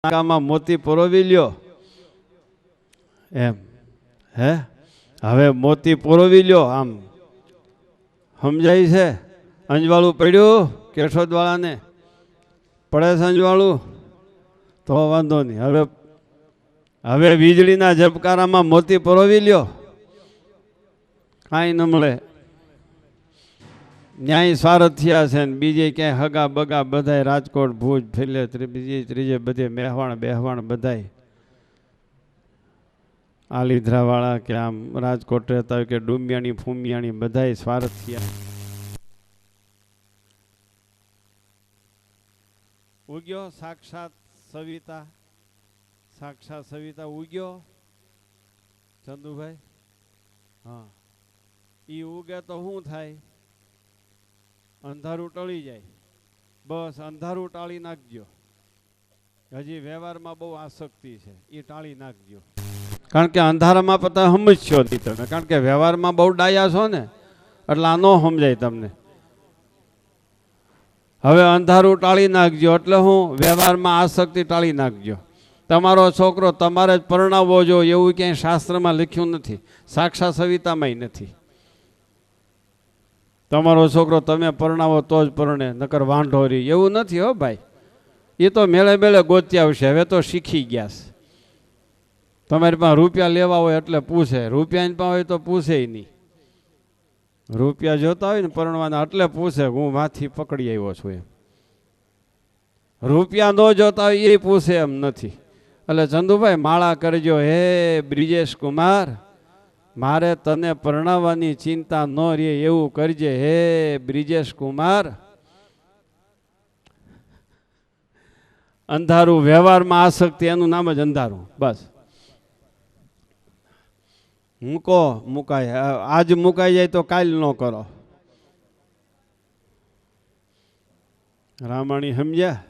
નાકામાં મોતી પરોવી લ્યો એમ હે હવે મોતી પરોવી લ્યો આમ સમજાય છે અંજવાળું પડ્યું કેશોદવાળાને પડે છે અંજવાળું તો વાંધો નહીં હવે હવે વીજળીના ઝબકારામાં મોતી પરોવી લ્યો કાંઈ ન મળે ન્યાય સ્વાર્થિયા છે ને બીજે ક્યાંય હગા બગા બધાય રાજકોટ ભુજ ફેલે બીજી ત્રીજે બધે બેહવાણ બધાય આલીધરાવાળા કે આમ રાજકોટ રહેતા હોય કે ડુમિયાણી ફૂમિયાણી બધાય સ્વાર્થિયા ઉગ્યો સાક્ષાત સવિતા ઉગ્યો ચંદુભાઈ હા ઈ ઉગે તો શું થાય અંધારું ટળી જાય બસ અંધારું ટાળી નાખજો હજી વ્યવહારમાં બહુ આસક્તિ છે એ ટાળી નાખજો કારણ કે અંધારામાં પતા સમજશો નહીં તમે કારણ કે વ્યવહારમાં બહુ ડાયા છો ને એટલે આ ન સમજાય તમને હવે અંધારું ટાળી નાખજો એટલે હું વ્યવહારમાં આસક્તિ ટાળી નાખજો તમારો છોકરો તમારે જ પરણાવવો જો એવું ક્યાંય શાસ્ત્રમાં લખ્યું નથી સાક્ષાત સવિતામાંય નથી તમારો છોકરો તમે પરણાવો તો જ પરણે નકર વાંઢો રહી એવું નથી હો ભાઈ એ તો મેળે મેળે ગોતી આવશે હવે તો શીખી ગયા છે તમારી પાસે રૂપિયા લેવા હોય એટલે પૂછે રૂપિયા પાસે હોય તો પૂછે નહીં રૂપિયા જોતા હોય ને પરણવાના એટલે પૂછે હું માથી પકડી આવ્યો છું એમ રૂપિયા ન જોતા હોય એ પૂછે એમ નથી એટલે ચંદુભાઈ માળા કરજો હે બ્રિજેશ કુમાર મારે તને પરણાવવાની ચિંતા ન રહે એવું કરજે હે બ્રિજેશ કુમાર અંધારું વ્યવહારમાં આસક્તિ એનું નામ જ અંધારું બસ મુકાય આજ મુકાઈ જાય તો કાલ ન કરો રામાણી સમજ્યા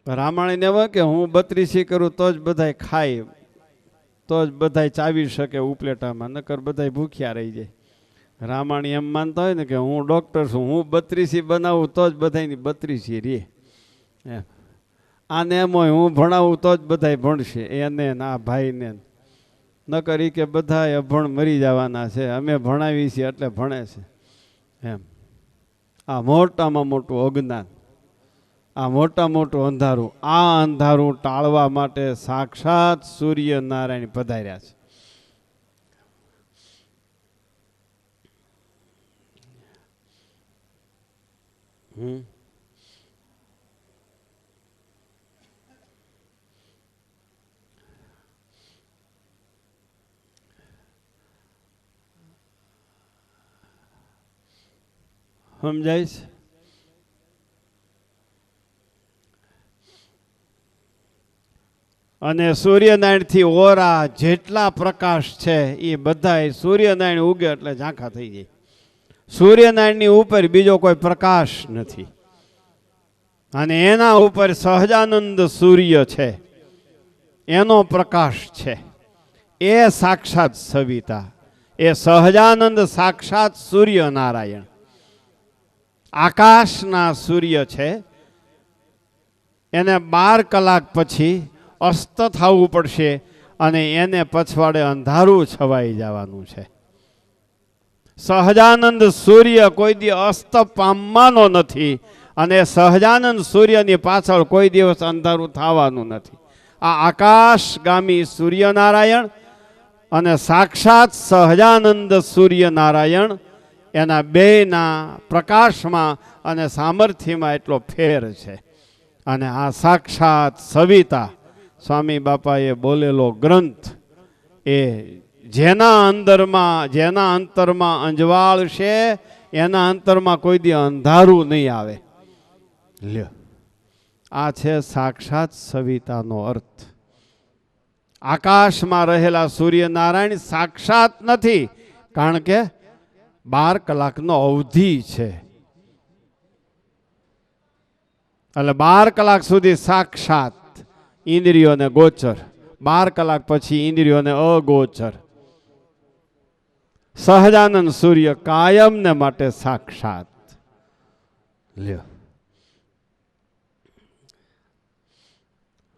રામાણીને હવે કે હું 32 કરું તો જ બધાય ખાય તો જ બધાય ચાવી શકે ઉપલેટામાં નકર બધાય ભૂખ્યા રહી જાય રામાણી એમ માનતા હોય ને કે હું ડૉક્ટર છું હું 32 બનાવું તો જ બધાયની 32 રે એમ આને એમ હોય હું ભણાવું તો જ બધાય ભણશે એને ના ભાઈને નકર ઈ કે બધા અભણ મરી જવાના છે અમે ભણાવી છીએ એટલે ભણે છે એમ આ મોટામાં મોટું અજ્ઞાન આ મોટું અંધારું આ અંધારું ટાળવા માટે સાક્ષાત સૂર્યનારાયણ પધાર્યા છે સમજાય છે અને સૂર્યનારાયણથી ઓરા જેટલા પ્રકાશ છે એ બધા સૂર્યનારાયણ ઉગે એટલે ઝાંખા થઈ જાય સૂર્યનારાયણની ઉપર બીજો કોઈ પ્રકાશ નથી અને એના ઉપર સહજાનંદ સૂર્ય છે એનો પ્રકાશ છે એ સાક્ષાત સવિતા એ સહજાનંદ સાક્ષાત સૂર્યનારાયણ આકાશના સૂર્ય છે એને 12 કલાક પછી અસ્ત થવું પડશે અને એને પછવાડે અંધારું છવાઈ જવાનું છે સહજાનંદ સૂર્ય કોઈ દી અસ્ત પામવાનો નથી અને સહજાનંદ સૂર્યની પાછળ કોઈ દિવસ અંધારું થવાનું નથી આ આકાશગામી સૂર્યનારાયણ અને સાક્ષાત સહજાનંદ સૂર્યનારાયણ એના બેના પ્રકાશમાં અને સામર્થ્યમાં એટલો ફેર છે અને આ સાક્ષાત સવિતા સ્વામી બાપાએ બોલેલો ગ્રંથ એ જેના અંતરમાં અંજવાળ છે એના અંતરમાં કોઈ દી અંધારું નહીં આવે લ્યો આ છે સાક્ષાત સવિતાનો અર્થ આકાશમાં રહેલા સૂર્યનારાયણ સાક્ષાત નથી કારણ કે 12 કલાકનો અવધિ છે એટલે 12 કલાક સુધી સાક્ષાત ઇન્દ્રિયોને ગોચર 12 કલાક પછી ઇન્દ્રિયોને અગોચર સહજાનંદ સૂર્ય કાયમને માટે સાક્ષાત લ્યો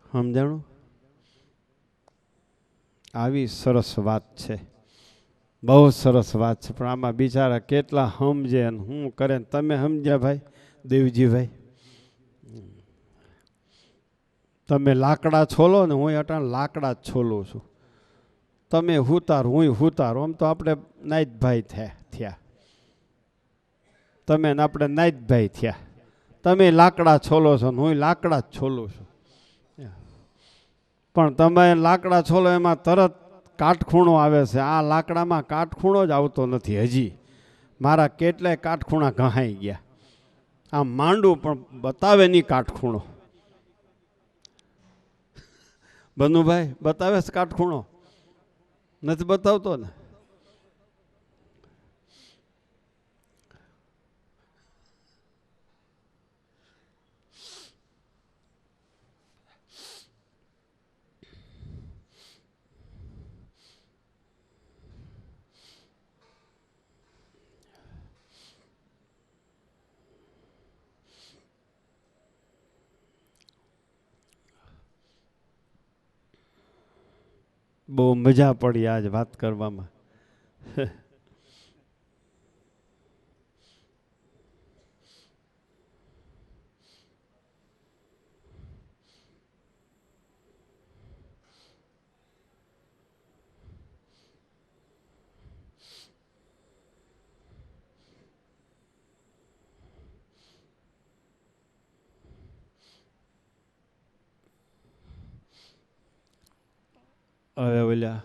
સમજાણું? આવી સરસ વાત છે, બહુ સરસ વાત છે. પણ આમાં બિચારા કેટલા સમજે અને શું કરે. તમે સમજ્યા ભાઈ દેવજીભાઈ? તમે લાકડા છોલો ને, હું અટાણ લાકડા જ છોલું છું. તમે હુતાર, હું હુતાર. આમ તો આપણે નાઈતભાઈ થયા. તમે ને આપણે નાઈતભાઈ થયા. તમે લાકડા છોલો છો ને હું લાકડા જ છોલું છું. પણ તમે લાકડા છોલો એમાં તરત કાટખૂણો આવે છે. આ લાકડામાં કાટખૂણો જ આવતો નથી હજી. મારા કેટલાય કાટખૂણા ઘહાઈ ગયા. આમ માંડું પણ બતાવે નહીં કાટખૂણો. બનુભાઈ બતાવે છે કાટખૂણો? નથી બતાવતો ને. બહુ મજા પડી આજ વાત કરવામાં. હવે ઓલા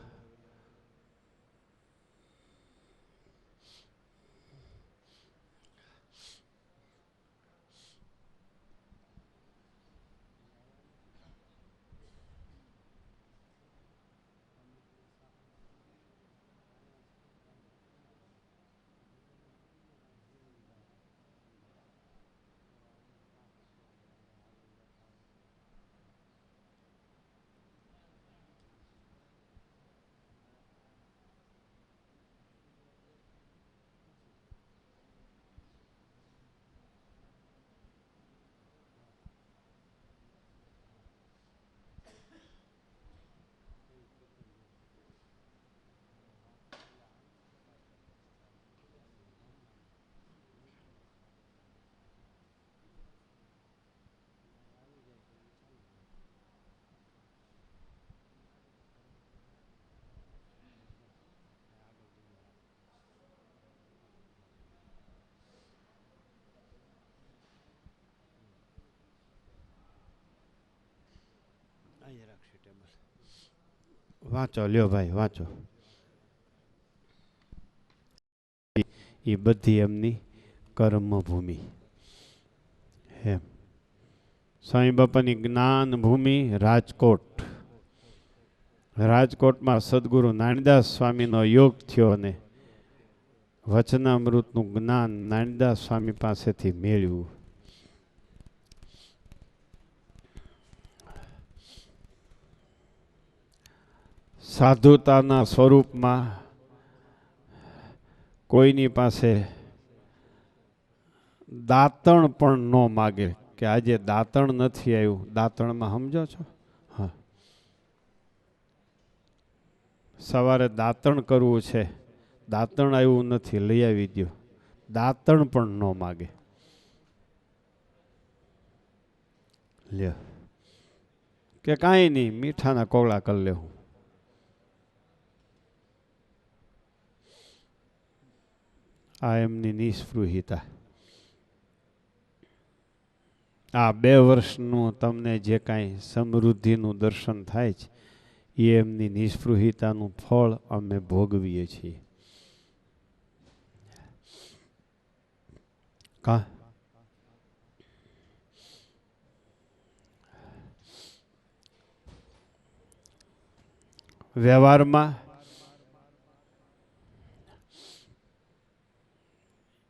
વાંચો, લ્યો ભાઈ વાંચો. એ બધી એમની કર્મભૂમિ. એમ સ્વામી બાપાની જ્ઞાન ભૂમિ રાજકોટ. રાજકોટમાં સદગુરુ નાનદાસ સ્વામીનો યોગ થયો અને વચનામૃતનું જ્ઞાન નાનદાસ સ્વામી પાસેથી મેળવ્યું. સાધુતાના સ્વરૂપમાં કોઈની પાસે દાંતણ પણ ન માગે કે આજે દાંતણ નથી આવ્યું. દાંતણમાં સમજો છો? હા, સવારે દાંતણ કરવું છે, દાંતણ આવ્યું નથી, લઈ આવી દો. દાંતણ પણ ન માગે. લ્યો કે કાંઈ નહીં, મીઠાના કોગળા કરી લેવું. આ એમની નિસ્પૃહિતા. આ 2 વર્ષનું તમને જે કાંઈ સમૃદ્ધિનું દર્શન થાય છે એ એમની નિસ્પૃહિતાનું ફળ અમે ભોગવીએ છીએ. કા વ્યવહારમાં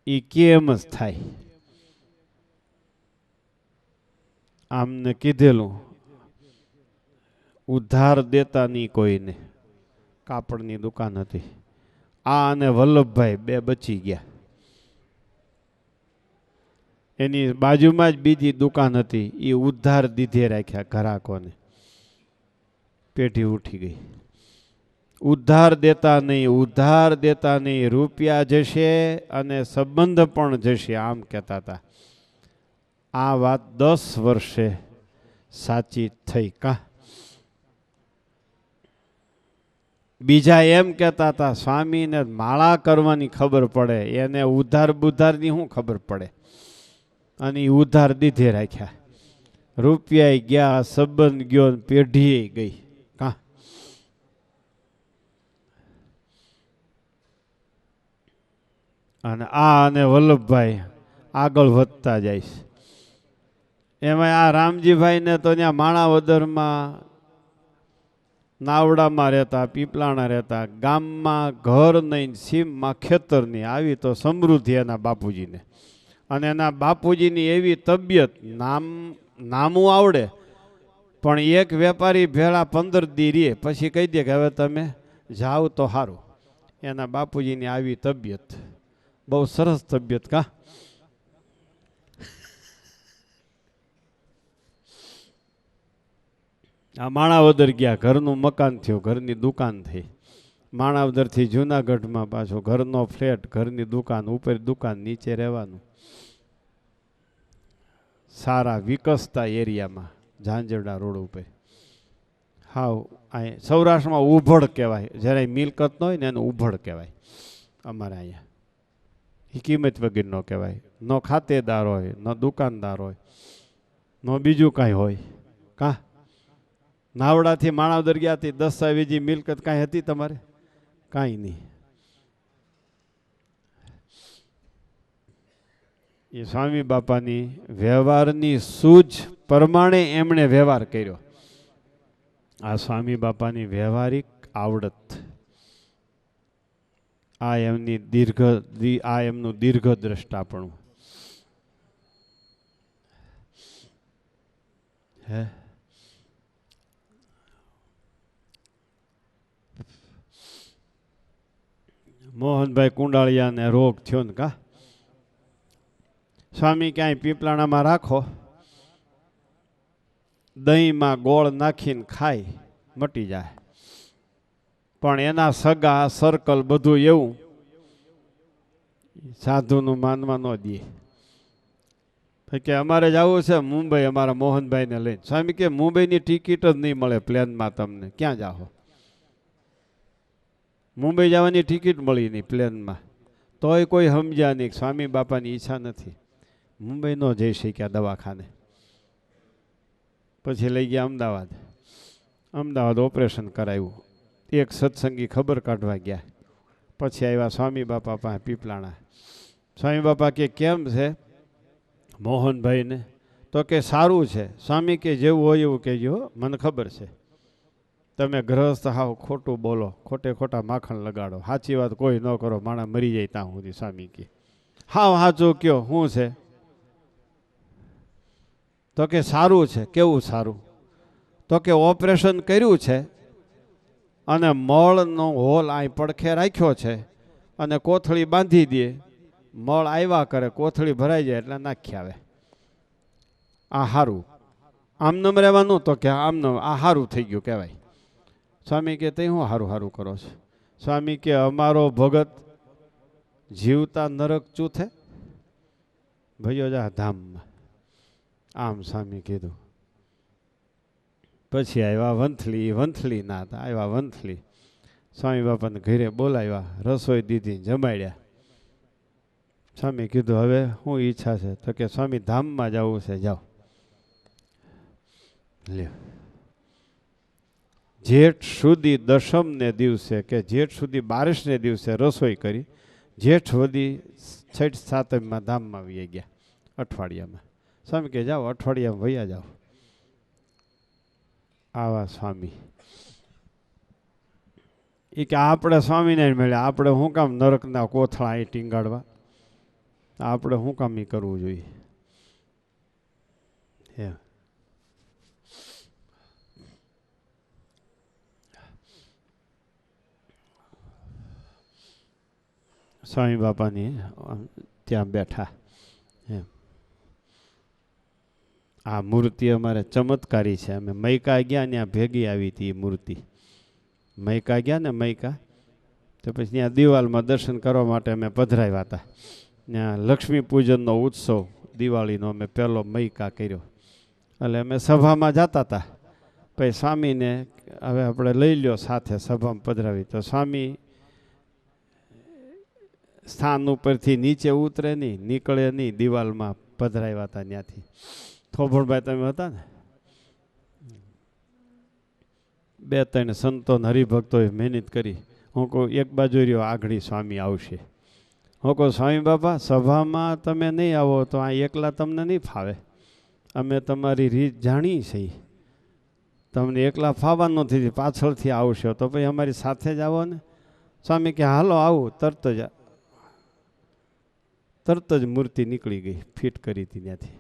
એ કેમ જ થાય. આમને કીધેલું ઉધાર દેતા નહીં કોઈને. કાપડની દુકાન હતી. આ અને વલ્લભભાઈ 2 બચી ગયા. એની બાજુમાં જ બીજી દુકાન હતી, એ ઉધાર દીધે રાખ્યા ગ્રાહકોને. પેઢી ઉઠી ગઈ. ઉધાર દેતા નહીં, ઉધાર દેતા નહીં, રૂપિયા જશે અને સંબંધ પણ જશે, આમ કહેતા હતા. આ વાત 10 વર્ષે સાચી થઈ. કા બીજા એમ કહેતા હતા સ્વામીને માળા કરવાની ખબર પડે, એને ઉધાર બુધારની શું ખબર પડે, અને ઉધાર દીધે રાખ્યા. રૂપિયા ગયા, સંબંધ ગયો, પેઢી ગઈ. કા અને વલ્લભભાઈ આગળ વધતા જાય. એમાં આ રામજીભાઈને તો ત્યાં માણાવદરમાં નાવડામાં રહેતા, પીપલાણા રહેતા, ગામમાં ઘર નહીં, સીમમાં ખેતર નહીં, આવી તો સમૃદ્ધિ એના બાપુજીને. અને એના બાપુજીની એવી તબિયત, નામું આવડે, પણ એક વેપારી ભેળા 15 દી રે પછી કહી દે કે હવે તમે જાઓ તો સારું. એના બાપુજીની આવી તબિયત, બહુ સરસ તબિયત. કા આ માણાવદર ગયા, ઘરનું મકાન થયું, ઘરની દુકાન થઈ. માણાવદરથી જુનાગઢમાં પાછો ઘરનો ફ્લેટ, ઘરની દુકાન, ઉપર દુકાન, નીચે રહેવાનું. સારા વિકસતા એરિયામાં, ઝાંઝરડા રોડ ઉપર. હાવ અહીં સૌરાષ્ટ્રમાં ઉભડ કહેવાય, જ્યારે મિલકત ન હોય ને એને ઉભડ કહેવાય. અમારે અહીંયા એ કિંમત વગર ન કહેવાય. ન ખાતેદાર હોય, ન દુકાનદાર હોય, ન બીજું કાંઈ હોય. કા નાવડાથી માણાવદર ગયા હતી, દસ્તાવેજી મિલકત કાંઈ હતી તમારે? કાંઈ નહીં. એ સ્વામી બાપાની વ્યવહારની સૂઝ પ્રમાણે એમણે વ્યવહાર કર્યો. આ સ્વામી બાપાની વ્યવહારિક આવડત, આ એમનું દીર્ઘ દ્રષ્ટાપણું. હે મોહનભાઈ કુંડાળિયાને રોગ થયો ને, કા સ્વામી ક્યાંય પીપલાણામાં રાખો, દહીંમાં ગોળ નાખીને ખાય, મટી જાય. પણ એના સગા સર્કલ બધું એવું સાધુનું માનવા ન દે. કે અમારે જવું છે મુંબઈ, અમારા મોહનભાઈને લઈને. સ્વામી કે મુંબઈની ટિકિટ જ નહીં મળે પ્લેનમાં, તમને ક્યાં જાઓ? મુંબઈ જવાની ટિકિટ મળી નહીં પ્લેનમાં. તોય કોઈ સમજ્યા નહીં, સ્વામી બાપાની ઈચ્છા નથી. મુંબઈ ન જઈ શક્યા દવાખાને. પછી લઈ ગયા અમદાવાદ. અમદાવાદ ઓપરેશન કરાવ્યું. એક સત્સંગી ખબર કાઢવા ગયા. પછી આવ્યા સ્વામી બાપા પાસે પીપલાણા. સ્વામી બાપા કે કેમ છે મોહનભાઈને? તો કે સારું છે. સ્વામી કે જેવું હોય એવું કહેજો, મને ખબર છે. તમે ગ્રહસ્થ હાવ ખોટું બોલો, ખોટે ખોટા માખણ લગાડો, સાચી વાત કોઈ ન કરો, માણસ મરી જાય ત્યાં સુધી. સ્વામી કે હાવ સાચું કયો, શું છે? તો કે સારું છે. કેવું સારું? તો કે ઓપરેશન કર્યું છે અને મળનો હોલ અહીં પડખે રાખ્યો છે અને કોથળી બાંધી દે, મળ આવ્યા કરે, કોથળી ભરાઈ જાય એટલે નાખી આવે. આ સારું? આમનામ રહેવાનું? તો કે આમનામ. આ સારું થઈ ગયું કહેવાય. સ્વામી કે તે હું સારું સારું કરો છો? સ્વામી કે અમારો ભગત જીવતા નરક ચૂથે, ભયો જા ધામમાં. આમ સ્વામી કીધું. પછી આવ્યા વંથલી ના હતા, આવ્યા વંથલી. સ્વામી બાપાને ઘરે બોલાવ્યા, રસોઈ દીધી, જમાડ્યા. સ્વામી કીધું હવે શું ઈચ્છા છે? તો કે સ્વામી ધામમાં જવું છે, જાઓ. લ્યો, જેઠ સુધી દશમને દિવસે કે જેઠ સુધી 22ને દિવસે રસોઈ કરી, જેઠ સુધી 6 સાતમમાં ધામમાં વહી ગયા, અઠવાડિયામાં. સ્વામી કે જાઓ, અઠવાડિયામાં વયા જાઓ. આવા સ્વામી. એ કે આપણે સ્વામિનારાયણ મળ્યા, આપણે શું કામ નરકના કોથળા અહીં ટીંગાડવા? આપણે શું કામ એ કરવું જોઈએ? સ્વામી બાપાની ત્યાં બેઠા. આ મૂર્તિ અમારે ચમત્કારી છે. અમે મૈકા ગયા ત્યાં ભેગી આવી હતી એ મૂર્તિ. મૈકા ગયા ને મૈકા, તો પછી ત્યાં દિવાલમાં દર્શન કરવા માટે અમે પધરાવ્યા હતા. ત્યાં લક્ષ્મી પૂજનનો ઉત્સવ દિવાળીનો અમે પહેલો મૈકા કર્યો. એટલે અમે સભામાં જતા હતા. પછી સ્વામીને હવે આપણે લઈ લ્યો સાથે સભામાં પધરાવી. તો સ્વામી સ્થાન ઉપરથી નીચે ઉતરે નહીં, નીકળે નહીં, દિવાલમાં પધરાવ્યા હતા ત્યાંથી. થોભણભાઈ તમે હતા ને, 2-3 સંતો હરિભક્તોએ મહેનત કરી. હું કહું એક બાજુ રહ્યો આગળી સ્વામી આવશે. હું કહું સ્વામી બાપા સભામાં તમે નહીં આવો તો આ એકલા તમને નહીં ફાવે. અમે તમારી રીત જાણી છે, તમને એકલા ફાવવાનું નથી, પાછળથી આવશો તો પછી અમારી સાથે જ આવો ને. સ્વામી કે હાલો આવું. તરત જ મૂર્તિ નીકળી ગઈ, ફિટ કરી હતી ત્યાંથી.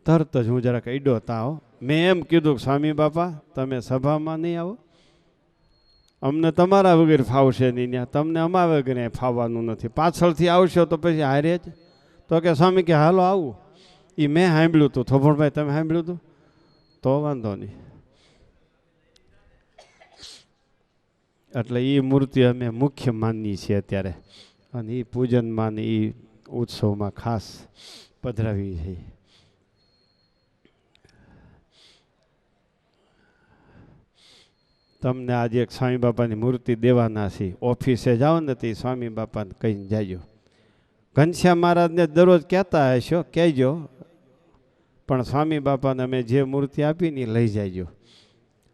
તરત જ હું જરાક અડ્યો તાવ. મેં એમ કીધું સ્વામી બાપા તમે સભામાં નહીં આવો, અમને તમારા વગર ફાવશે નહીં, ત્યાં તમને અમારા વગર ફાવવાનું નથી, પાછળથી આવશો તો પછી હારે જ. તો કે સ્વામી કે હાલો આવું. એ મેં સાંભળ્યું હતું. થોભણભાઈ તમે સાંભળ્યું હતું? તો વાંધો નહીં. એટલે એ મૂર્તિ અમે મુખ્ય માનીએ છીએ અત્યારે, અને એ પૂજનમાં ને એ ઉત્સવમાં ખાસ પધરાવી છે. તમને આજે એક સ્વામી બાપાની મૂર્તિ દેવાના છે. ઓફિસે જાઓ ને તે સ્વામી બાપાને કહીને જાજો. ઘનશ્યામ મહારાજને દરરોજ કહેતા હશો, કહેજો, પણ સ્વામી બાપાને અમે જે મૂર્તિ આપીને એ લઈ જાયજો.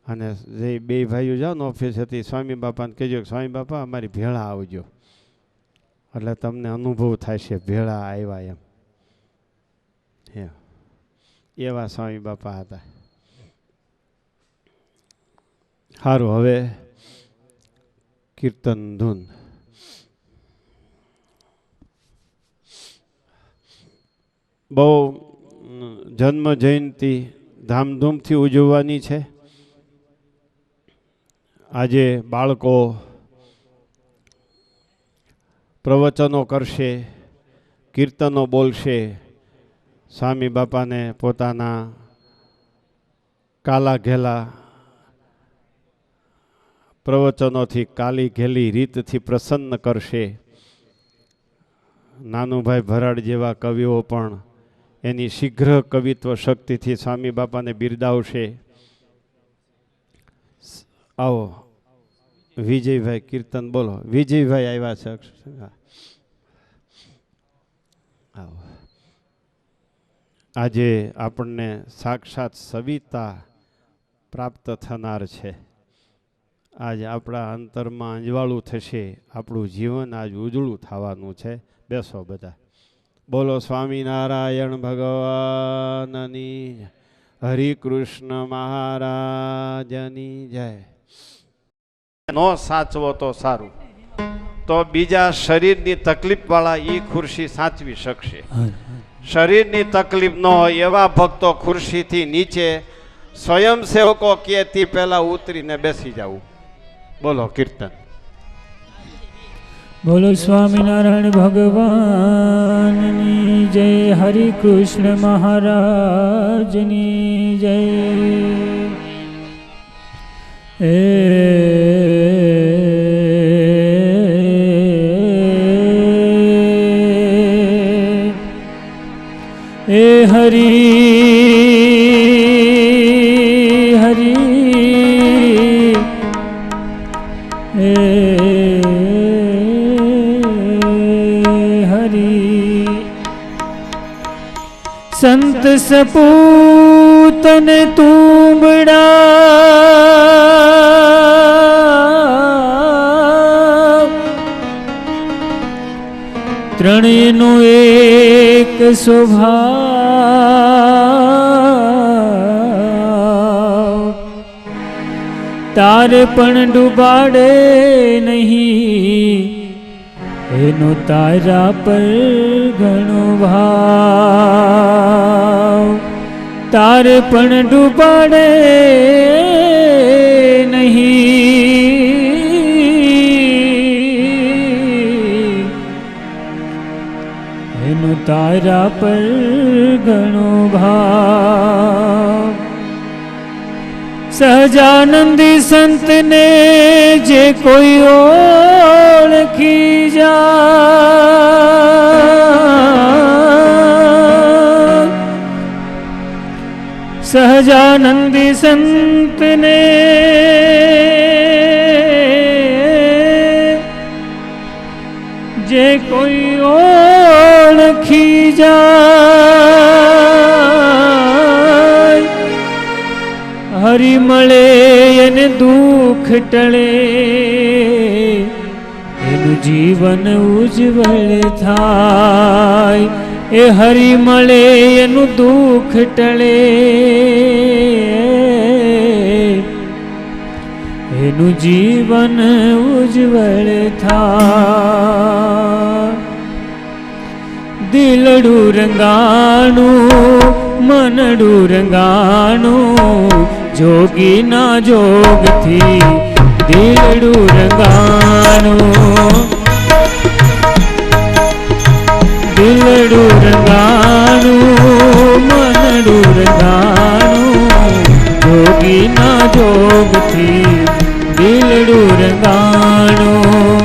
અને જે 2 ભાઈઓ જાઓ ને ઓફિસેથી સ્વામી બાપાને કહેજો કે સ્વામી બાપા અમારી ભેળા આવજો, એટલે તમને અનુભવ થાય છે ભેળા આવ્યા એમ. એવા સ્વામી બાપા હતા. સારું, હવે કીર્તન ધૂન. બહુ જન્મ જયંતિ ધામધૂમથી ઉજવવાની છે. આજે બાળકો પ્રવચનો કરશે, કીર્તનો બોલશે, સ્વામી બાપાને પોતાના કાલા ઘેલા પ્રવચનોથી, કાલી ઘેલી રીતથી પ્રસન્ન કરશે. નાનુભાઈ ભરાડ જેવા કવિઓ પણ એની શીઘ્ર કવિત્વ શક્તિથી સ્વામી બાપાને બિરદાવશે. આવો વિજયભાઈ કીર્તન બોલો. વિજયભાઈ આવ્યા છે. આવો. આજે આપણને સાક્ષાત સવિતા પ્રાપ્ત થનાર છે. આજ આપણા અંતરમાં અંજવાળું થશે. આપણું જીવન આજ ઉજળું થવાનું છે. બેસો બધા. બોલો સ્વામિનારાયણ ભગવાનની, હરિકૃષ્ણ મહારાજની જય. નો સાચવો તો સારું, તો બીજા શરીરની તકલીફ વાળા એ ખુરશી સાચવી શકશે. શરીરની તકલીફ ન હોય એવા ભક્તો ખુરશીથી નીચે સ્વયંસેવકો કે તે પહેલા ઉતરીને બેસી જવું. બોલો કીર્તન. બોલો સ્વામિનારાયણ ભગવાનની જય, હરિ કૃષ્ણ મહારાજની જય. એ હરિ હરિ संत सपूत ने तूंबड़ा त्रणेनो एक स्वभाव तारे पण डूबाड़े नहीं एनो तारा पर घणो भाव तारे पण डूबाड़े नहीं एनो तारा पर घणो भाव સહજાનંદી સંતને જે કોઈ ઓળખી જાય, સહજાનંદી સંતને જે કોઈ ઓળખી જાય, હરિ મળે એને દુઃખ ટળે, એનું જીવન ઉજ્જવળ થાય. એ હરિ મળે એનું દુઃખ ટળે, એનું જીવન ઉજ્જવળ થાય. દિલડું રંગાણું મનડું રંગાણું, જોગીના જોગથી દિલડું રંગાણું. દિલડું રંગાણું મનડું રંગાણું, જોગીના જોગથી દિલડું રંગાણું.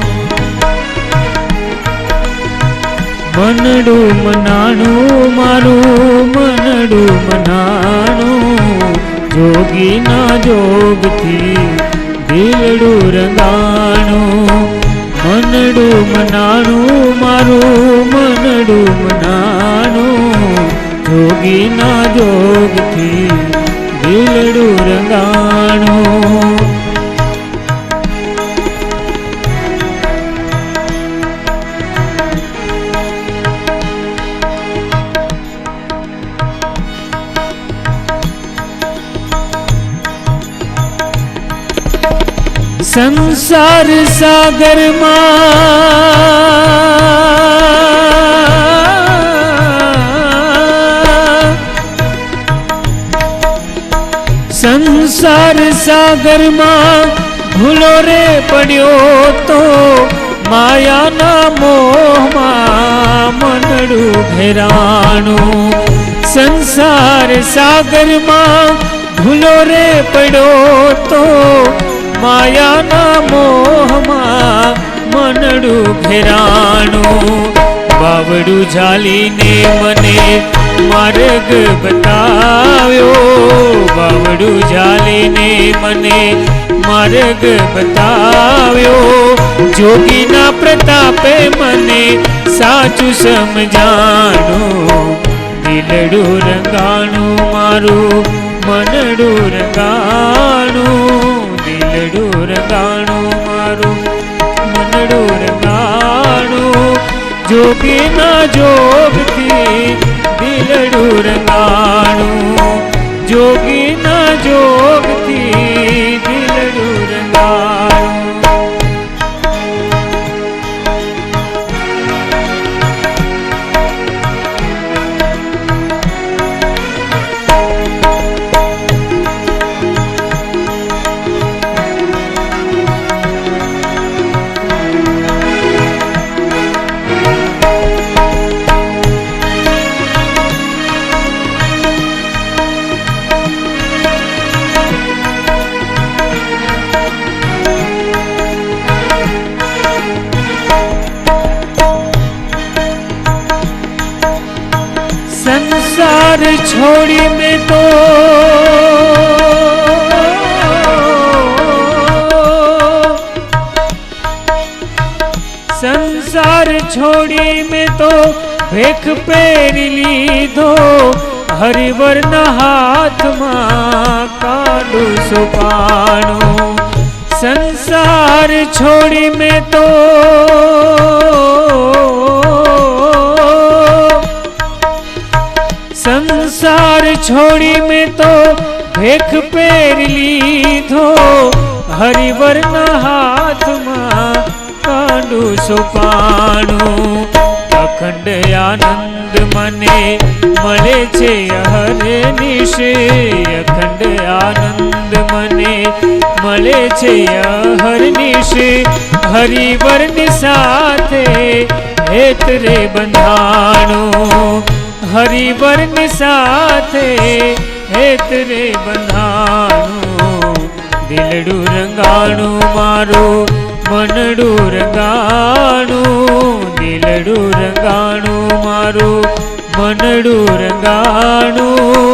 મનડું મનાણું મારું મનડું મનાણું, જોગીના જોગથી દિલડું રંગાણું. મનડું મનાણું મારું મનડું મનાણું, જોગીના જોગથી દિલડું રંગાણું. સંસાર સાગરમાં, સંસાર સાગરમાં ભૂલો રે પડ્યો તો, માયાના મોહમાં મનડું ઘેરાણું. સંસાર સાગરમાં ભૂલો રે પડ્યો તો, માયાના મોહમાં મનડું ઘેરાણું. બાવડું ઝાલીને મને માર્ગ બતાવ્યો, બાવડું ઝાલીને મને માર્ગ બતાવ્યો. જોગીના પ્રતાપે મને સાચું સમજાણું. દિલડું રંગાણું મારું મનડું રંગાણું, દિલડું રંગાણું મારું મનડું રંગાણું. જોગીના જોગથી દિલડું રંગાણું, જોગીના જોગથી દિલડું રંગાણું. संसार छोड़ी मैं तो संसार छोड़ी मैं तो भेख पेरी लीधो, हरिवरना हाथ मां काडू सुपाणो. संसार छोड़ी मैं तो संसार छोड़ी मैं तो भेख पेर लीधो, हरिवरना हाथ मां कांडू सोपाणू. अखंड आनंद मने मळे छे हरे निशे, अखंड आनंद मने मळे छे हर निशे. हरिवरनी साथे हेत रे बंधाणो, हरिवरनी साथे हेत रे बंधाणो. દિલડું રંગાણું મારું મનડું રંગાણું, દિલડું રંગાણું મારું મનડું રંગાણું,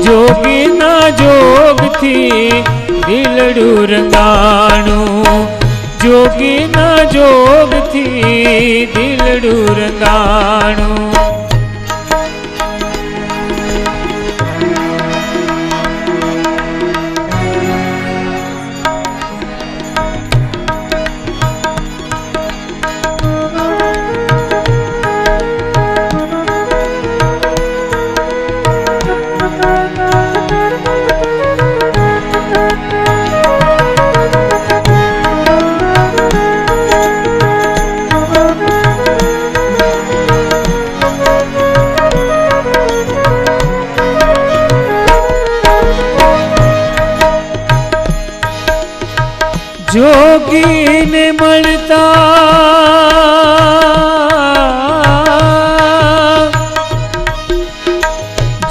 જોગીના જોગથી દિલડું રંગાણું, જોગીના જોગથી દિલડું રંગાણું.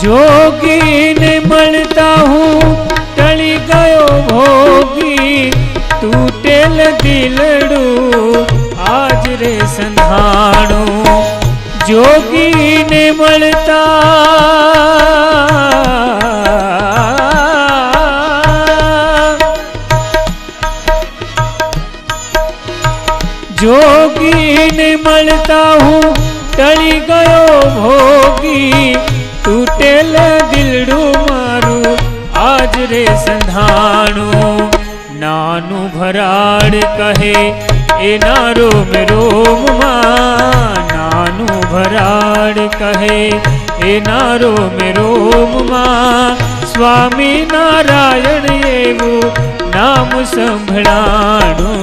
જોગીને મળતા હું ટળી ગયો ભોગી, તૂટેલ દિલડું આજ રે સંધાણું. જોગીને મળતા હું ટળી ગયો ભોગી, તૂટેલ દિલડું મારું આજ રે સંધાણું. નાનું ભરાડ કહે એના રોમ રોમમાં, નાનું ભરાડ કહે એના રોમ રોમમાં, સ્વામી નારાયણ એવું નામ સંભળાણું.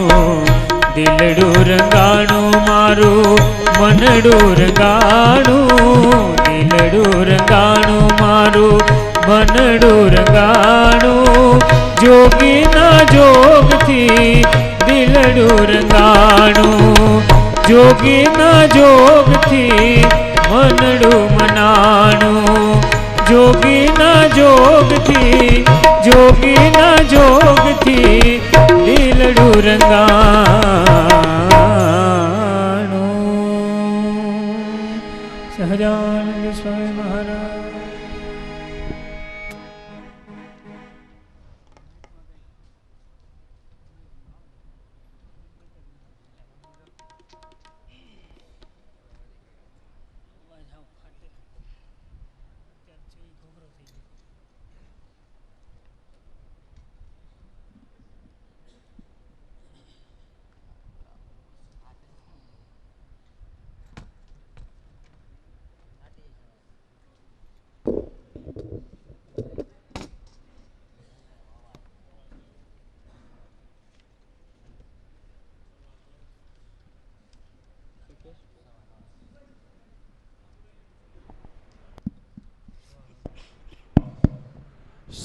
દિલડું રંગાણું મારું મનડું રંગાણું, દિલડું રંગાણું મારું મનડું રંગાણું, જોગીના જોગથી દિલડું રંગાણું, જોગીના જોગથી મનડું મનાણું, જોગીના જોગથી, જોગીના જોગથી દિલડું રંગાણું. સહજાનંદ સ્વામી મહારાજ.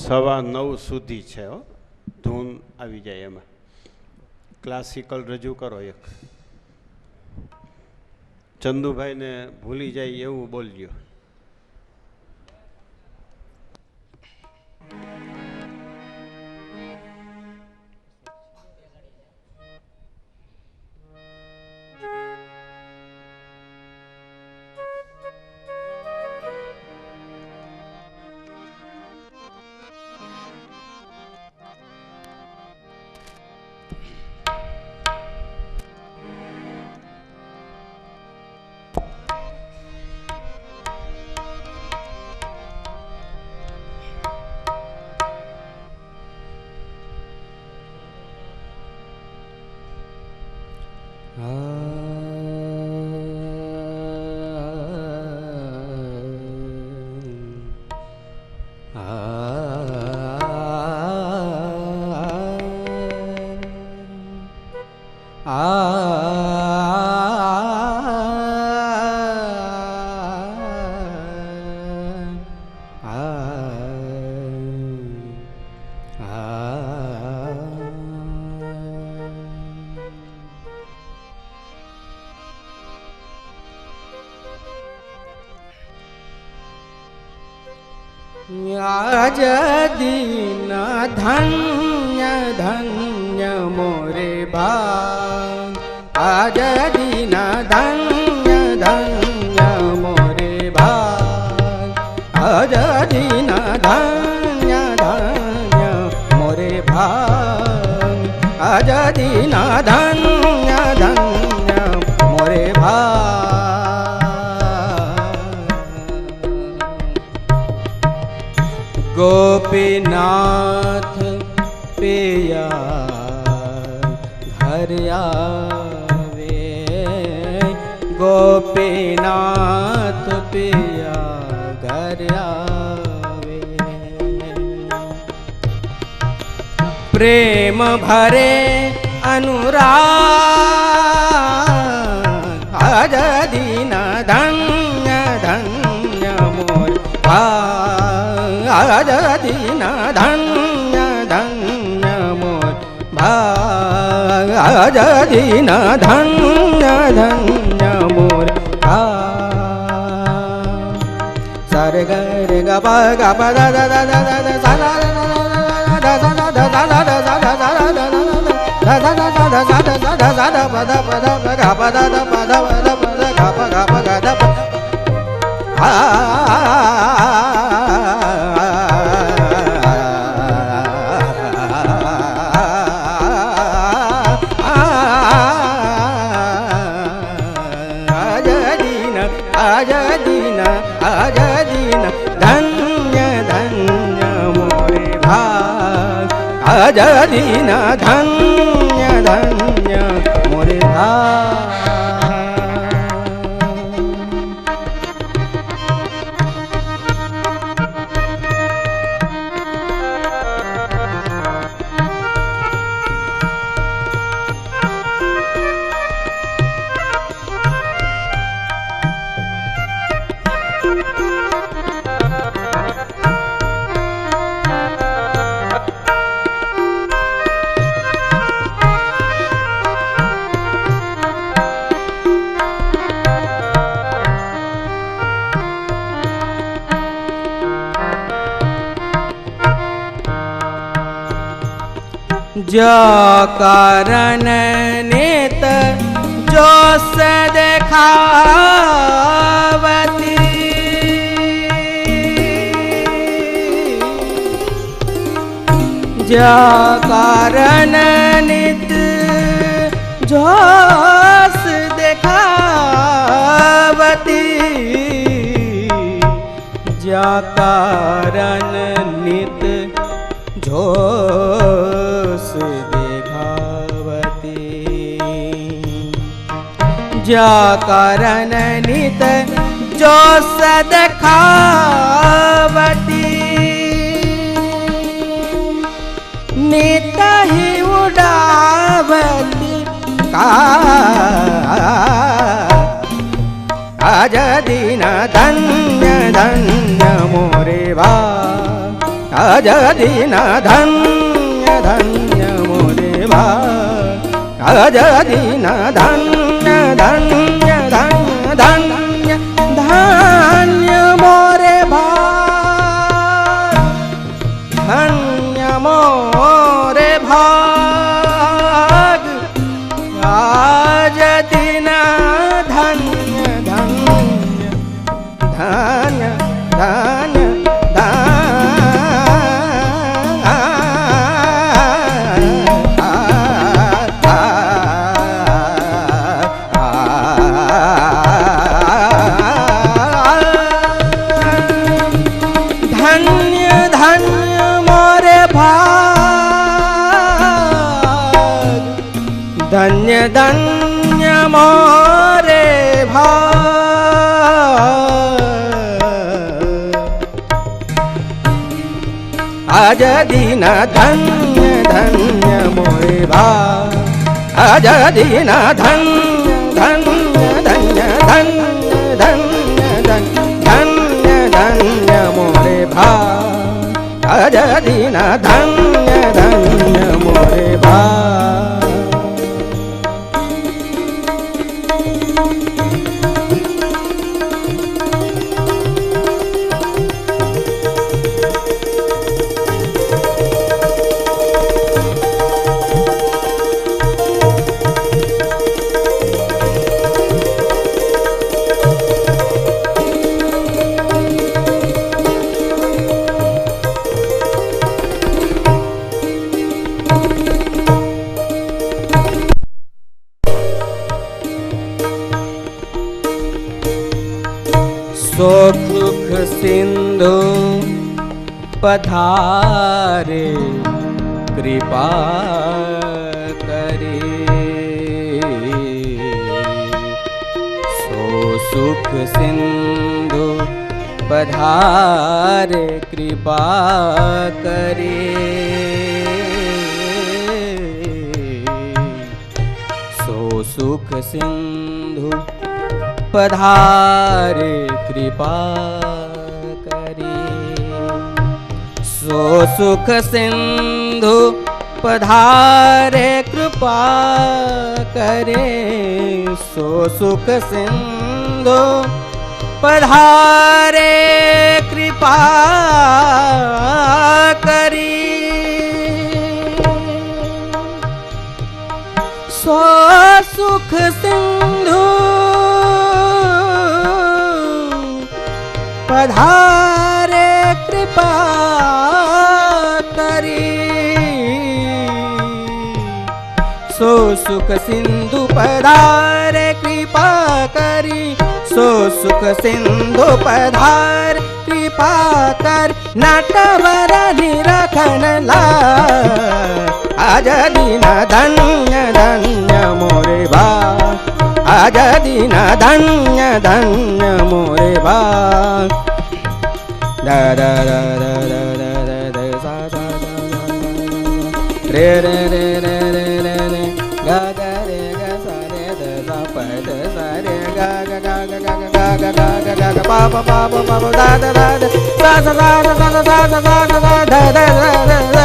સવા 9 સુધી છે હો, ધૂન આવી જાય એમાં. ક્લાસિકલ રજૂ કરો એક. ચંદુભાઈને ભૂલી જાય એવું બોલજો. આજ દિન ધન્ય धन्य मोरे भाग आज दीना धन्य धन्य मोरे भाग आज दीना धन्य धन्य मोरे भाग आज दीना धन्य धन्य मोरे भाग गोपीनाथ पिया घर आवे गोपीनाथ पिया घर आवे प्रेम भरे अनुराग आज दीना धन्य धन्य मोर आज दीना धन्य धन्य मोर भाग आज दीना धन्य धन्य मोर भाग सारे ग रे ग प ग प the the the the the सा ला ला ला ला ला ला ला ला ला ला ला ला ला ला ला प द प द प ग प द द प द प द प द ग प ग प ग द प आज दीना धन्य धन्य मोरे भाग आज दीना धन्य धन्य मोरे भाग जो कारण नेत जो से देखावती जो कारण नित जो से देखावती जो कारण नित जोश देखावती जा कारण नित जोश देखावती नित ही उड़ावती का आज दीना धन्य धन्य मोरे भाग आज दीना धन्य धन्य मोरे भाग आज दीना धन्य धन्य धन्य धन्य धन्य मोरे भाग धन्य मोरे भाग आज दीना धन्य धन्य धन्य धन्य धन्य धन्य मोरे भाग आज दीना धन्य धन्य मोरे भाग आज दीना धन्य धन्य धन्य धन्य धन्य धन्य धन्य मोरे भाग आज दीना धन्य धन्य मोरे भाग सुख सिंधु पधारे कृपा करे सो सुख सिंधु पधारे कृपा करे सो सुख सिंधु पधारे कृपा करे सो सुख सिंधु पधारे कृपा करे सो सुख सिंधु पधारे कृपा करी सो सुख सिंधु पधारे कृपा करी सो सुख सिंधु पधारे कृपा करी सो सुख सिंधु पधार कृपा कर नटवर निरखन ला आज दिन धन्य धन्य मोरे बा आज दिन धन्य धन्य मोरे बा दा दा दा दा दा दा दा सा सा रे रे रे रे रे रे रे गा गा रे गा सा रे द सा प द सा रे गा गा गा गा गा गा गा गा गा गा गा पा पा पा पा पा दा दा दा दा सा सा सा सा सा सा सा सा सा दा दा दा दा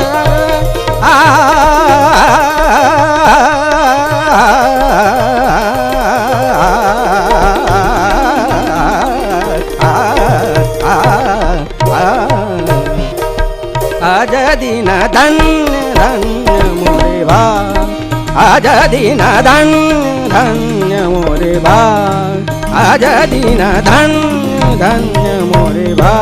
आ आज दिन धन्य धन्य मोरे बा आज दिन धन्य धन्य मोरे बा आज दिन धन्य धन्य मोरे बा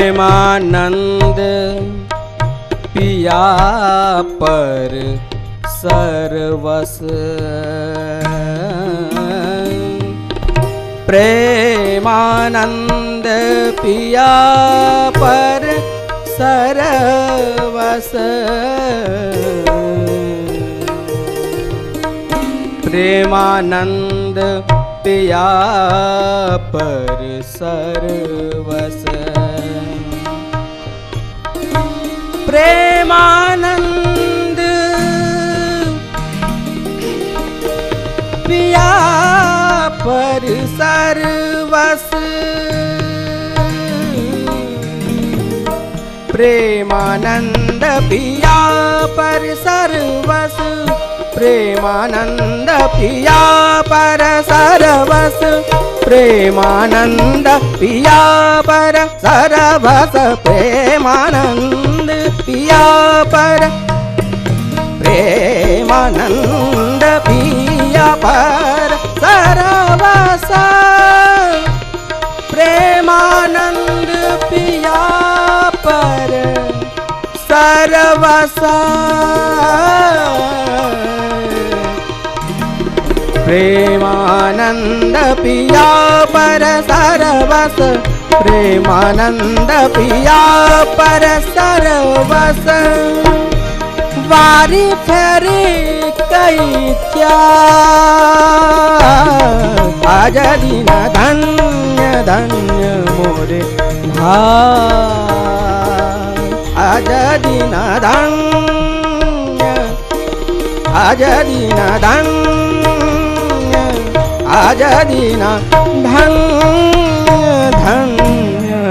प्रेमानंद पिया पर सर्वस प्रेमानंद पिया पर सर्वस प्रेमानंद पिया पर सर्वस प्रेमानंद पिया पर सर्वस प्रेमानंद पिया पर सर्वस प्रेमानंद पिया पर सर्वस प्रेमानंद पिया पर सर्वस प्रेमानंद पिया पर प्रेमानंद पिया पर सर्वस प्रेमानंद पिया पर सर्वस प्रेमानंद पिया पर सर्वस प्रेमानंद पिया पर सर्वस वारी फेरी कई क्या आज दिन धन्य धन्य मोरे आज दिन धन्य आज दिन धन्य आज दिन धन्य ધન્ય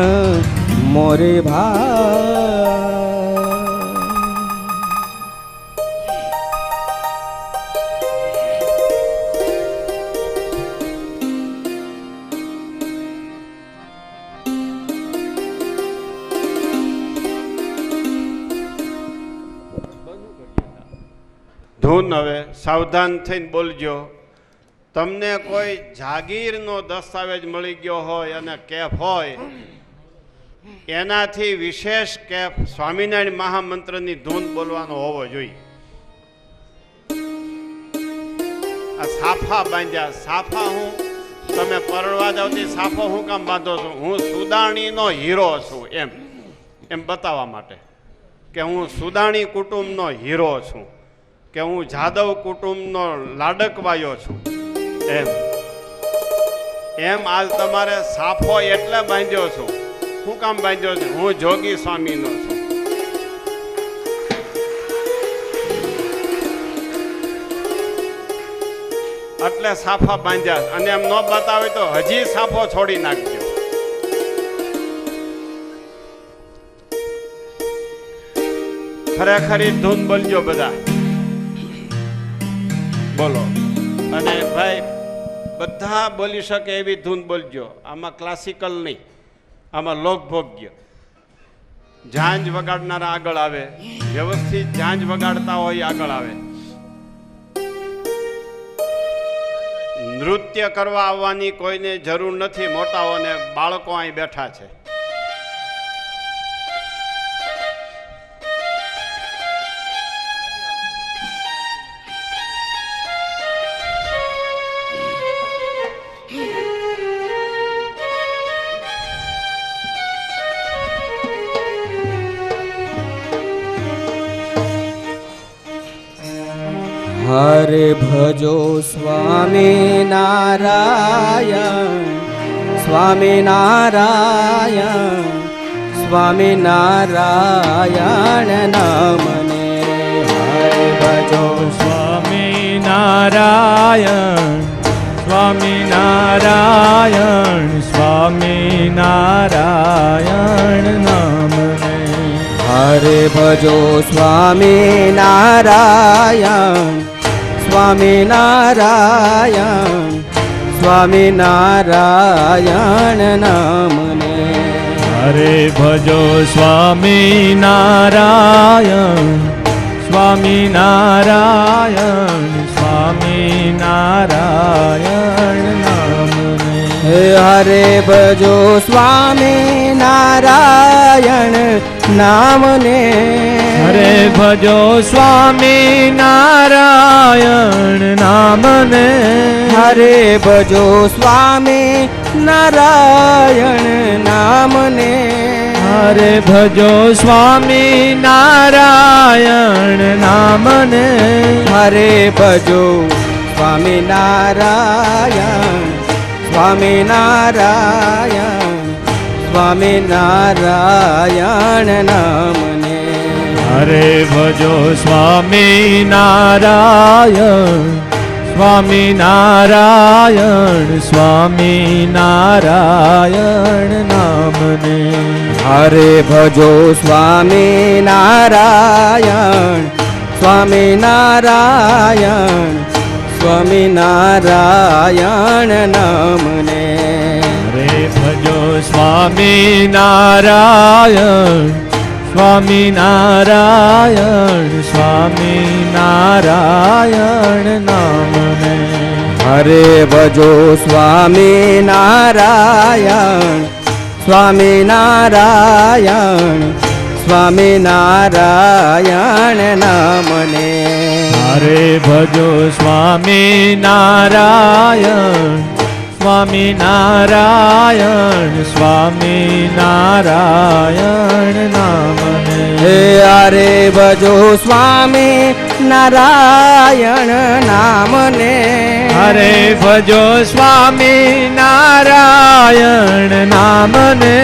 મોરે ભાઈ. ધૂન હવે સાવધાન થઈને બોલજો. તમને કોઈ જાગીરનો દસ્તાવેજ મળી ગયો હોય અને કેફ હોય, એનાથી વિશેષ કેફ સ્વામિનારાયણ મહામંત્રની ધૂન બોલવાનો હોવો જોઈએ. આ સાફા બાંધ્યા. સાફા હું તમે પરણવા જાવ તે સાફો હું કામ બાંધો છું? હું સુદાણીનો હીરો છું એમ બતાવવા માટે કે હું સુદાણી કુટુંબનો હીરો છું, કે હું જાદવ કુટુંબનો લાડકવાયો છું. એમ આજ તમારે સાફો એટલે બાંધ્યો છું. શું કામ બાંધ્યો છું? હું જોગી સ્વામીનો છું. એટલે સાફા બાંધ્યા. અને એમ ન બતાવે તો હજી સાફો છોડી નાખજો. ખરેખર ધૂન બોલજો બધા. બોલો. અને ભાઈ બધા બોલી શકે એવી ધૂન બોલજો. આમાં ક્લાસિકલ નહીં, આમાં લોકભોગ્ય. ઝાંઝ વગાડનારા આગળ આવે, વ્યવસ્થિત ઝાંઝ વગાડતા હોય આગળ આવે. નૃત્ય કરવા આવવાની કોઈને જરૂર નથી. મોટાઓને બાળકો અહીં બેઠા છે. હરે ભજો સ્વામી નારાયણ, સ્વામી નારાયણ, સ્વામી નારાયણ નામને. હરે ભજો સ્વામી નારાયણ, સ્વામી નારાયણ, સ્વામી નારાયણ નામને. હરે ભજો સ્વામી નારાયણ, સ્વામી નારાયણ, સ્વામી નારાયણ નામને. હરે ભજો સ્વામી નારાયણ, સ્વામી નારાયણ, સ્વામી નારાયણ નામને. હરે ભજો સ્વામી નારાયણ નામને. હરે ભજો સ્વામી નારાયણ નામને. હરે ભજો સ્વામી નારાયણ નામને. હરે ભજો સ્વામી નારાયણ નામને. હરે ભજો સ્વામી નારાયણ, સ્વામી નારાયણ, સ્વામી નારાયણ નામને. હરે ભજો સ્વામી નારાયણ, સ્વામી નારાયણ, સ્વામી નારાયણ નામને. હરે ભજો સ્વામી નારાયણ, સ્વામી નારાયણ, સ્વામી નારાયણ નામને. હરે ભજો સ્વામી નારાયણ, સ્વામી નારાયણ, સ્વામી નારાયણ નામને. હરે ભજો સ્વામી નારાયણ, સ્વામી નારાયણ, સ્વામી નારાયણ નામને. હરે ભજો સ્વામી નારાયણ, સ્વામી નારાયણ, સ્વામી નારાયણ નામને. હરે ભજો સ્વામી નારાયણ નામને. હરે ભજો સ્વામી નારાયણ નામને.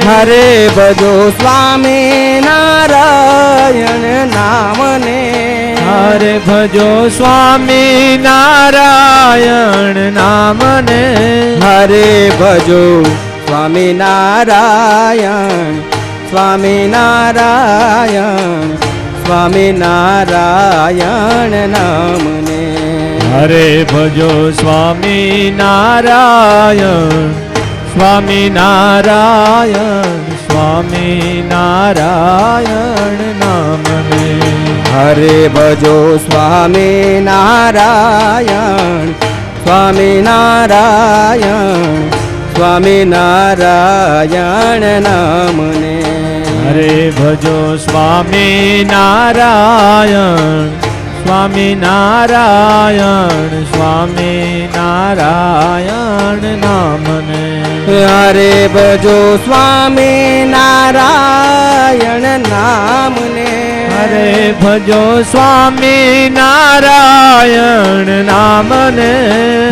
હરે ભજો સ્વામી નારાયણ નામને. હરે ભજો સ્વામી નારાયણ નામને. હરે ભજો સ્વામિનારાયણ સ્વામિનારાયણ સ્વામિનારાયણ નામને હરે ભજો સ્વામિનારાયણ સ્વામિનારાયણ સ્વામિનારાયણ નામને હરે ભજો સ્વામિનારાયણ સ્વામિનારાયણ સ્વામિનારાયણ નામને હરે ભજો સ્વામિનારાયણ સ્વામિનારાયણ સ્વામિનારાયણ નામને હરે ભજો સ્વામિનારાયણ નામને હરે ભજો સ્વામિનારાયણ નામને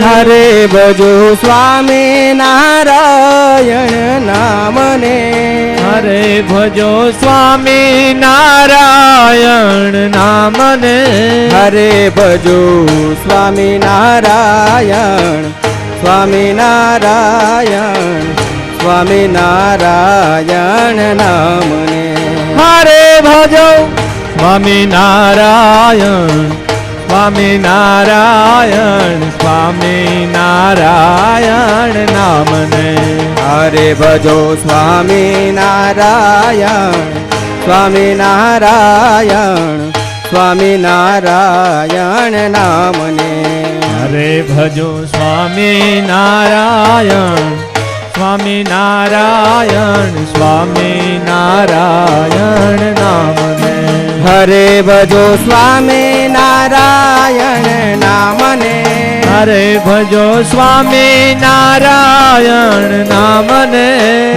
હરે ભજો સ્વામિનારાયણ નામને હરે ભજો સ્વામિનારાયણ નામને હરે ભજો સ્વામિનારાયણ સ્વામિનારાયણ સ્વામિનારાયણ નામને હરે ભજો સ્વામિનારાયણ સ્વામિનારાયણ સ્વામિનારાયણ નામને હરે ભજો સ્વામિનારાયણ સ્વામિનારાયણ સ્વામિનારાયણ નામને હરે ભજો સ્વામિનારાયણ સ્વામિનારાયણ સ્વામિનારાયણ નામને હરે ભજો સ્વામિનારાયણ નામને હરે ભજો સ્વામિનારાયણ નામને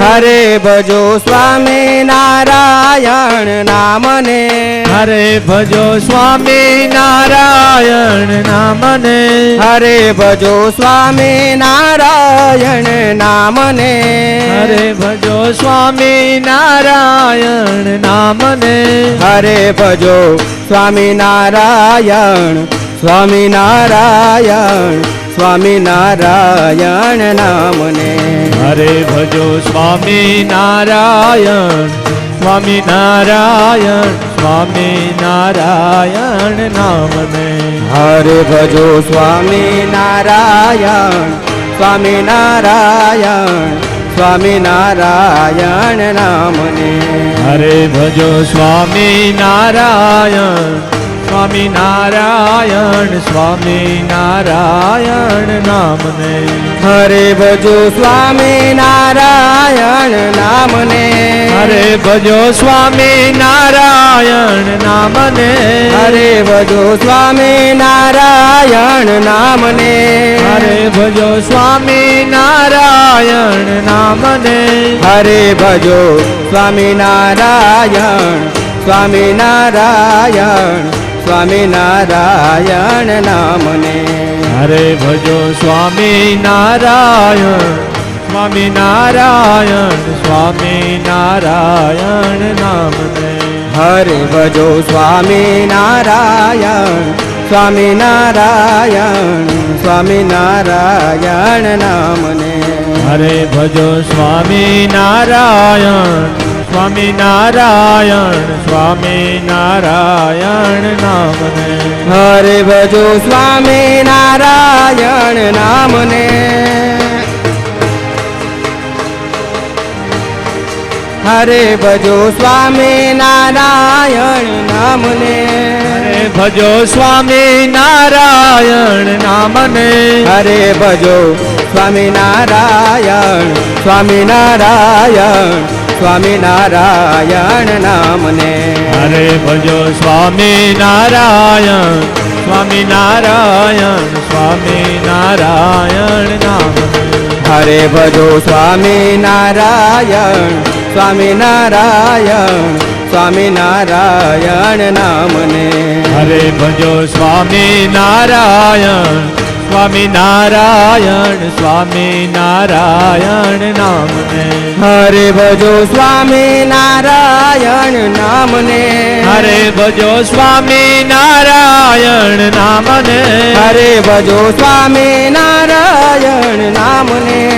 હરે ભજો સ્વામિનારાયણ નામને હરે ભજો સ્વામિનારાયણ નામને હરે ભજો સ્વામિનારાયણ નામને હરે ભજો સ્વામિનારાયણ નામને હરે ભજો સ્વામિનારાયણ સ્વામિનારાયણ સ્વામિનારાયણ નામને હરે ભજો સ્વામિનારાયણ સ્વામિનારાયણ સ્વામિનારાયણ નામને હરે ભજો સ્વામિનારાયણ સ્વામિનારાયણ સ્વામિનારાયણ નામને હરે ભજો સ્વામિનારાયણ સ્વામિનારાયણ સ્વામિનારાયણ નામને હરે ભજો સ્વામિનારાયણ નામને હરે ભજો સ્વામિનારાયણ નામને હરે ભજો સ્વામિનારાયણ નામને હરે ભજો સ્વામિનારાયણ નામને હરે ભજો સ્વામિનારાયણ સ્વામિનારાયણ સ્વામિનારાયણ નામને હરે ભજો સ્વામિનારાયણ સ્વામિનારાયણ સ્વામિનારાયણ નામને હરે ભજો સ્વામિનારાયણ સ્વામિનારાયણ સ્વામિનારાયણ નામને હરે ભજો સ્વામિનારાયણ સ્વામિનારાયણ સ્વામિનારાયણ નામને હરે ભજો સ્વામિનારાયણ નામને હરે ભજો સ્વામિનારાયણ નામને હરે ભજો સ્વામિનારાયણ નામને હરે ભજો સ્વામિનારાયણ સ્વામિનારાયણ સ્વામિનારાયણ નામને હરે ભજો સ્વામિનારાયણ સ્વામિનારાયણ સ્વામિનારાયણ નામને હરે ભજો સ્વામિનારાયણ સ્વામિનારાયણ સ્વામિનારાયણ નામને હરે ભજો સ્વામિનારાયણ સ્વામિનારાયણ સ્વામિનારાયણ નામને હરે ભજો સ્વામિનારાયણ નામને હરે ભજો સ્વામિનારાયણ નામને હરે ભજો સ્વામિનારાયણ નામને